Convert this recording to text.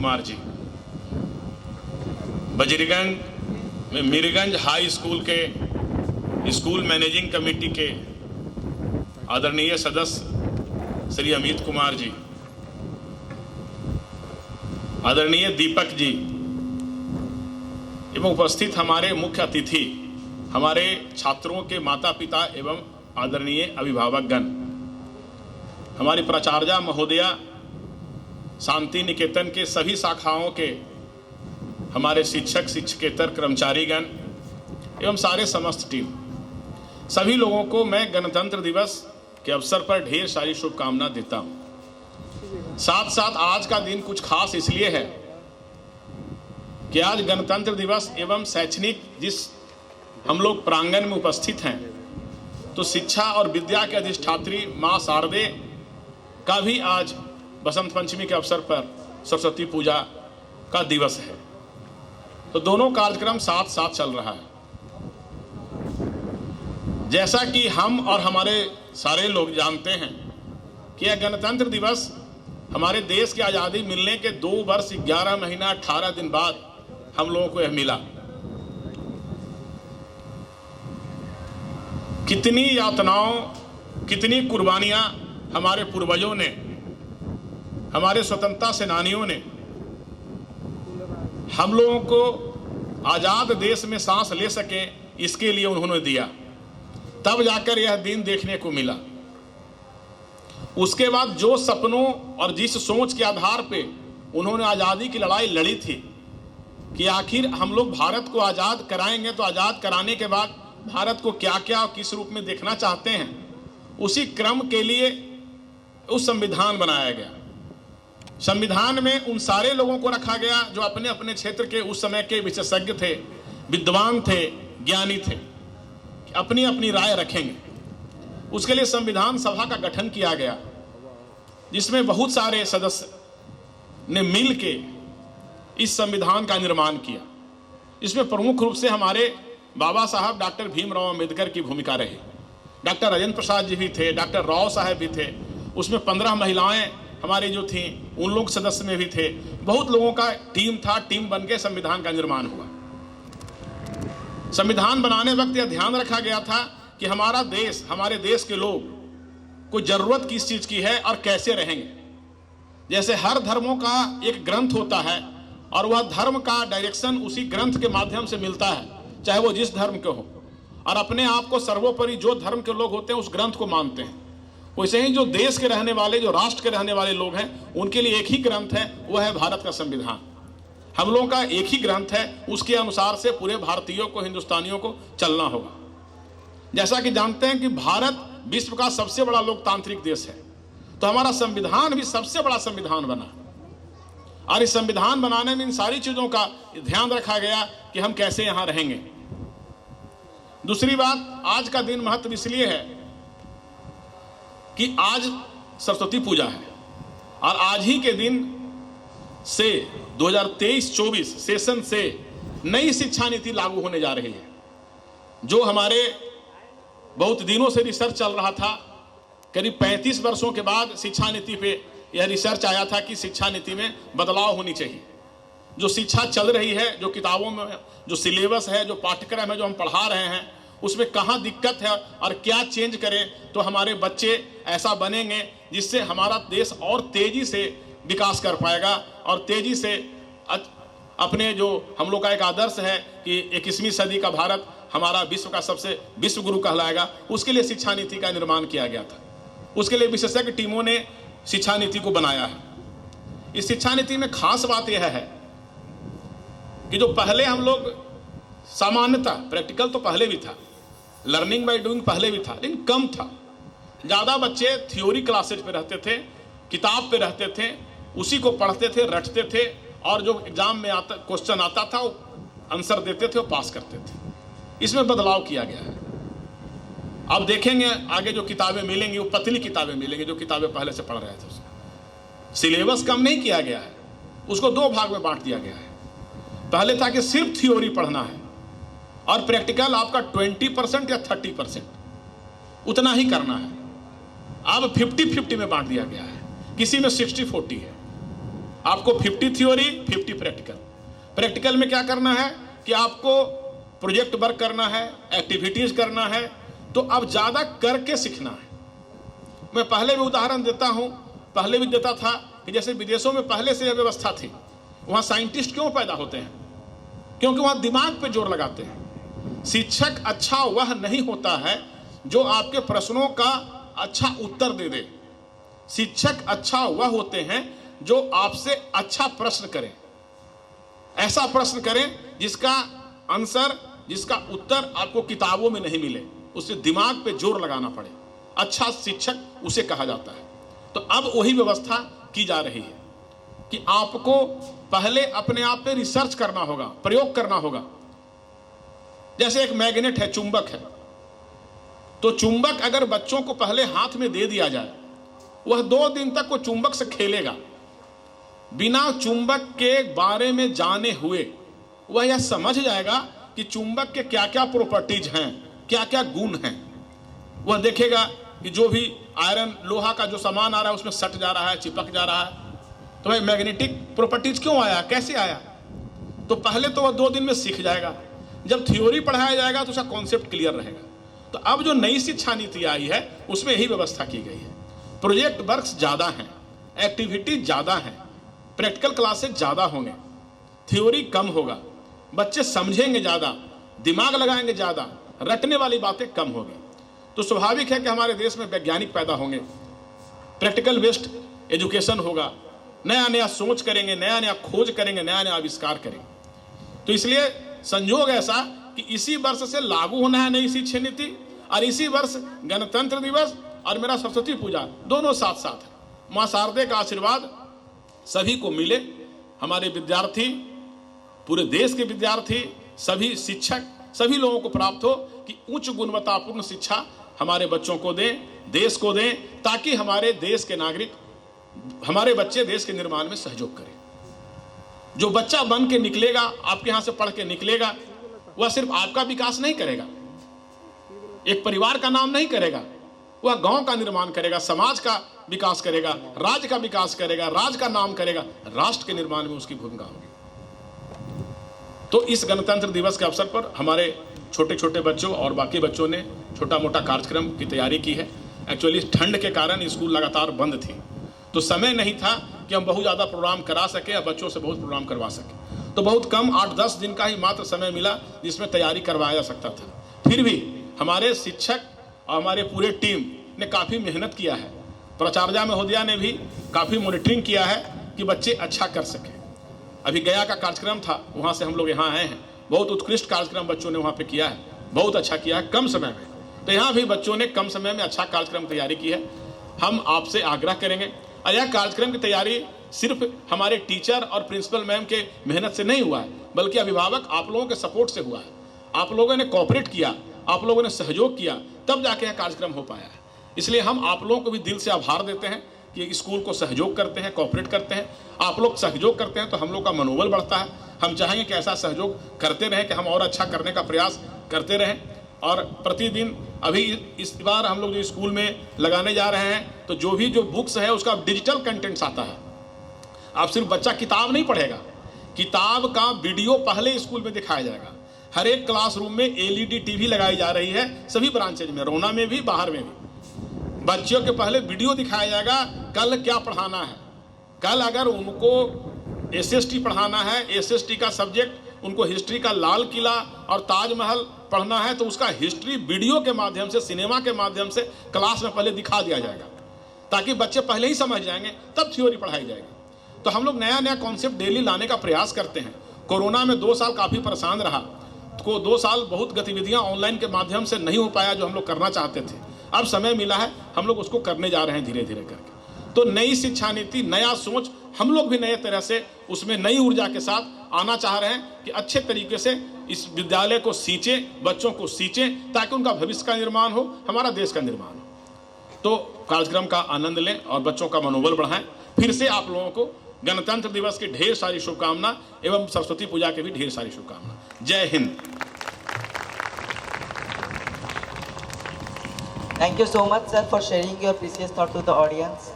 कुमार जी, बजरीगंज में Mirganj high school के school managing committee के आदरणीय सदस्य श्री अमित कुमार जी, आदरणीय दीपक जी एवं उपस्थित हमारे मुख्य अतिथि, हमारे छात्रों के माता पिता एवं आदरणीय अभिभावकगण, हमारी प्राचार्या महोदया, शांति निकेतन के सभी शाखाओं के हमारे शिक्षक शिक्षकेतर कर्मचारीगण एवं सारे समस्त टीम, सभी लोगों को मैं गणतंत्र दिवस के अवसर पर ढेर सारी शुभकामना देता हूं। साथ साथ आज का दिन कुछ खास इसलिए है कि आज गणतंत्र दिवस एवं शैक्षणिक जिस हम लोग प्रांगण में उपस्थित हैं, तो शिक्षा और विद्या के अधिष्ठात्री माँ शारदे का भी आज बसंत पंचमी के अवसर पर सरस्वती पूजा का दिवस है। तो दोनों कार्यक्रम साथ साथ चल रहा है। जैसा कि हम और हमारे सारे लोग जानते हैं कि यह गणतंत्र दिवस हमारे देश की आज़ादी मिलने के 2 वर्ष 11 महीना 18 दिन बाद हम लोगों को यह मिला। कितनी यातनाओं, कितनी कुर्बानियां हमारे पूर्वजों ने, हमारे स्वतंत्रता सेनानियों ने हम लोगों को आज़ाद देश में सांस ले सके, इसके लिए उन्होंने दिया, तब जाकर यह दिन देखने को मिला। उसके बाद जो सपनों और जिस सोच के आधार पे उन्होंने आज़ादी की लड़ाई लड़ी थी कि आखिर हम लोग भारत को आज़ाद कराएंगे, तो आज़ाद कराने के बाद भारत को क्या क्या किस रूप में देखना चाहते हैं, उसी क्रम के लिए उस संविधान बनाया गया। संविधान में उन सारे लोगों को रखा गया जो अपने अपने क्षेत्र के उस समय के विशेषज्ञ थे, विद्वान थे, ज्ञानी थे, अपनी अपनी राय रखेंगे। उसके लिए संविधान सभा का गठन किया गया, जिसमें बहुत सारे सदस्य ने मिल के इस संविधान का निर्माण किया। इसमें प्रमुख रूप से हमारे बाबा साहब डॉक्टर भीमराव अंबेडकर की भूमिका रही। डॉक्टर राजेंद्र प्रसाद जी भी थे, डॉक्टर राव साहब भी थे। उसमें 15 महिलाएं हमारी जो थी उन लोग सदस्य में भी थे। बहुत लोगों का टीम था, टीम बन के संविधान का निर्माण हुआ। संविधान बनाने वक्त यह ध्यान रखा गया था कि हमारा देश, हमारे देश के लोग को जरूरत किस चीज की है और कैसे रहेंगे। जैसे हर धर्मों का एक ग्रंथ होता है और वह धर्म का डायरेक्शन उसी ग्रंथ के माध्यम से मिलता है, चाहे वो जिस धर्म के हो, और अपने आप को सर्वोपरि जो धर्म के लोग होते हैं उस ग्रंथ को मानते हैं। वैसे ही जो देश के रहने वाले, जो राष्ट्र के रहने वाले लोग हैं, उनके लिए एक ही ग्रंथ है, वह है भारत का संविधान। हम लोगों का एक ही ग्रंथ है, उसके अनुसार से पूरे भारतीयों को, हिंदुस्तानियों को चलना होगा। जैसा कि जानते हैं कि भारत विश्व का सबसे बड़ा लोकतांत्रिक देश है, तो हमारा संविधान भी सबसे बड़ा संविधान बना, और इस संविधान बनाने में इन सारी चीजों का ध्यान रखा गया कि हम कैसे यहां रहेंगे। दूसरी बात, आज का दिन महत्व इसलिए है कि आज सरस्वती पूजा है, और आज ही के दिन से 2023-24 सेशन से नई शिक्षा नीति लागू होने जा रही है। जो हमारे बहुत दिनों से रिसर्च चल रहा था, करीब 35 वर्षों के बाद शिक्षा नीति पे यह रिसर्च आया था कि शिक्षा नीति में बदलाव होनी चाहिए। जो शिक्षा चल रही है, जो किताबों में जो सिलेबस है, जो पाठ्यक्रम है, जो हम पढ़ा रहे हैं, उसमें कहाँ दिक्कत है और क्या चेंज करें तो हमारे बच्चे ऐसा बनेंगे जिससे हमारा देश और तेजी से विकास कर पाएगा, और तेजी से अपने जो हम लोग का एक आदर्श है कि 21वीं सदी का भारत हमारा विश्व का सबसे विश्व गुरु कहलाएगा। उसके लिए शिक्षा नीति का निर्माण किया गया था। उसके लिए विशेषज्ञ टीमों ने शिक्षा नीति को बनाया है। इस शिक्षा नीति में खास बात यह है कि जो पहले हम लोग सामान्यतः प्रैक्टिकल तो पहले भी था, लर्निंग बाय डूइंग पहले भी था, लेकिन कम था। ज़्यादा बच्चे थ्योरी क्लासेज पे रहते थे, किताब पे रहते थे, उसी को पढ़ते थे, रटते थे, और जो एग्जाम में आता क्वेश्चन आता था वो आंसर देते थे और पास करते थे। इसमें बदलाव किया गया है। अब देखेंगे आगे जो किताबें मिलेंगी वो पतली किताबें मिलेंगी, जो किताबें पहले से पढ़ रहे थे। उसमें सिलेबस कम नहीं किया गया है, उसको 2 भाग में बांट दिया गया है। पहले था कि सिर्फ थ्योरी पढ़ना है और प्रैक्टिकल आपका 20% या 30% उतना ही करना है। अब 50-50 में बांट दिया गया है, किसी में 60-40 है। आपको 50 थ्योरी 50 प्रैक्टिकल। प्रैक्टिकल में क्या करना है कि आपको प्रोजेक्ट वर्क करना है, एक्टिविटीज करना है, तो अब ज्यादा करके सीखना है। मैं पहले भी उदाहरण देता हूं, पहले भी देता था कि जैसे विदेशों में पहले से यह व्यवस्था थी। वहां साइंटिस्ट क्यों पैदा होते हैं? क्योंकि वहां दिमाग पे जोर लगाते हैं। शिक्षक अच्छा वह नहीं होता है जो आपके प्रश्नों का अच्छा उत्तर दे दे। शिक्षक अच्छा वह होते हैं जो आपसे अच्छा प्रश्न करें, ऐसा प्रश्न करें जिसका आंसर, जिसका उत्तर आपको किताबों में नहीं मिले, उससे दिमाग पे जोर लगाना पड़े। अच्छा शिक्षक उसे कहा जाता है। तो अब वही व्यवस्था की जा रही है कि आपको पहले अपने आप पे रिसर्च करना होगा, प्रयोग करना होगा। जैसे एक मैग्नेट है, चुंबक है, तो चुंबक अगर बच्चों को पहले हाथ में दे दिया जाए, वह 2 दिन तक वो चुंबक से खेलेगा। बिना चुंबक के बारे में जाने हुए वह यह समझ जाएगा कि चुंबक के क्या क्या प्रॉपर्टीज हैं, क्या क्या गुण हैं। वह देखेगा कि जो भी आयरन, लोहा का जो सामान आ रहा है उसमें सट जा रहा है, चिपक जा रहा है। तो भाई मैग्नेटिक प्रॉपर्टीज क्यों आया, कैसे आया? तो पहले तो वह 2 दिन में सीख जाएगा। जब थ्योरी पढ़ाया जाएगा तो उसका कॉन्सेप्ट क्लियर रहेगा। तो अब जो नई शिक्षा नीति आई है उसमें यही व्यवस्था की गई है। प्रोजेक्ट वर्क्स ज़्यादा हैं, एक्टिविटी ज़्यादा हैं, प्रैक्टिकल क्लासेस ज़्यादा होंगे, थ्योरी कम होगा, बच्चे समझेंगे ज़्यादा, दिमाग लगाएंगे ज़्यादा, रटने वाली बातें कम होगी। तो स्वाभाविक है कि हमारे देश में वैज्ञानिक पैदा होंगे, प्रैक्टिकल बेस्ड एजुकेशन होगा, नया नया सोच करेंगे, नया नया खोज करेंगे, नया नया आविष्कार करेंगे। तो इसलिए संयोग ऐसा कि इसी वर्ष से लागू होना है नई शिक्षा नीति, और इसी वर्ष गणतंत्र दिवस और मेरा सरस्वती पूजा दोनों साथ साथ है। माँ शारदे का आशीर्वाद सभी को मिले, हमारे विद्यार्थी, पूरे देश के विद्यार्थी, सभी शिक्षक, सभी लोगों को प्राप्त हो कि उच्च गुणवत्तापूर्ण शिक्षा हमारे बच्चों को दें, देश को दें, ताकि हमारे देश के नागरिक, हमारे बच्चे देश के निर्माण में सहयोग करें। जो बच्चा बन के निकलेगा, आपके यहाँ से पढ़ के निकलेगा, वह सिर्फ आपका विकास नहीं करेगा, एक परिवार का नाम नहीं करेगा, वह गांव का निर्माण करेगा, समाज का विकास करेगा, राज्य का विकास करेगा, राज्य का नाम करेगा, राष्ट्र के निर्माण में उसकी भूमिका होगी। तो इस गणतंत्र दिवस के अवसर पर हमारे छोटे छोटे बच्चों और बाकी बच्चों ने छोटा मोटा कार्यक्रम की तैयारी की है। एक्चुअली ठंड के कारण स्कूल लगातार बंद थी, तो समय नहीं था कि हम बहुत ज़्यादा प्रोग्राम करा सके या बच्चों से बहुत प्रोग्राम करवा सके। तो बहुत कम 8-10 दिन का ही मात्र समय मिला जिसमें तैयारी करवाया जा सकता था। फिर भी हमारे शिक्षक और हमारे पूरे टीम ने काफ़ी मेहनत किया है। प्राचार्य महोदया ने भी काफ़ी मॉनिटरिंग किया है कि बच्चे अच्छा कर सकें। अभी गया का कार्यक्रम था, वहाँ से हम लोग यहाँ आए हैं, बहुत उत्कृष्ट कार्यक्रम बच्चों ने वहाँ पे किया है, बहुत अच्छा किया है कम समय में। तो यहाँ भी बच्चों ने कम समय में अच्छा कार्यक्रम तैयारी की है। हम आपसे आग्रह करेंगे, और यह कार्यक्रम की तैयारी सिर्फ हमारे टीचर और प्रिंसिपल मैम के मेहनत से नहीं हुआ है, बल्कि अभिभावक आप लोगों के सपोर्ट से हुआ है। आप लोगों ने कोऑपरेट किया, आप लोगों ने सहयोग किया, तब जाके यह कार्यक्रम हो पाया है। इसलिए हम आप लोगों को भी दिल से आभार देते हैं कि स्कूल को सहयोग करते हैं, कोऑपरेट करते हैं। आप लोग सहयोग करते हैं तो हम लोग का मनोबल बढ़ता है। हम चाहेंगे कि ऐसा सहयोग करते रहें, कि हम और अच्छा करने का प्रयास करते रहें। और प्रतिदिन अभी इस बार हम लोग जो स्कूल में लगाने जा रहे हैं, तो जो बुक्स है उसका डिजिटल कंटेंट्स आता है। आप सिर्फ बच्चा किताब नहीं पढ़ेगा, किताब का वीडियो पहले स्कूल में दिखाया जाएगा। हर एक क्लासरूम में एलईडी टीवी लगाई जा रही है, सभी ब्रांचेज में, रोना में भी, बाहर में भी। बच्चों के पहले वीडियो दिखाया जाएगा, कल क्या पढ़ाना है। कल अगर उनको एसएसटी पढ़ाना है, एसएसटी का सब्जेक्ट, उनको हिस्ट्री का लाल किला और ताजमहल पढ़ना है, तो उसका हिस्ट्री वीडियो के माध्यम से, सिनेमा के माध्यम से क्लास में पहले दिखा दिया जाएगा, ताकि बच्चे पहले ही समझ जाएंगे, तब थ्योरी पढ़ाई जाएगी। तो हम लोग नया नया कॉन्सेप्ट डेली लाने का प्रयास करते हैं। कोरोना में 2 साल काफ़ी परेशान रहा, तो 2 साल बहुत गतिविधियां ऑनलाइन के माध्यम से नहीं हो पाया जो हम लोग करना चाहते थे। अब समय मिला है, हम लोग उसको करने जा रहे हैं धीरे धीरे करके। तो नई शिक्षा नीति, नया सोच, हम लोग भी नए तरह से उसमें नई ऊर्जा के साथ आना चाह रहे हैं कि अच्छे तरीके से इस विद्यालय को सींचें, बच्चों को सींचें, ताकि उनका भविष्य का निर्माण हो, हमारा देश का निर्माण हो। तो कार्यक्रम का आनंद लें और बच्चों का मनोबल बढ़ाएं। फिर से आप लोगों को गणतंत्र दिवस की ढेर सारी शुभकामना एवं सरस्वती पूजा की भी ढेर सारी शुभकामना। जय Hind. Thank you so much, sir, for sharing your precious thought to the audience.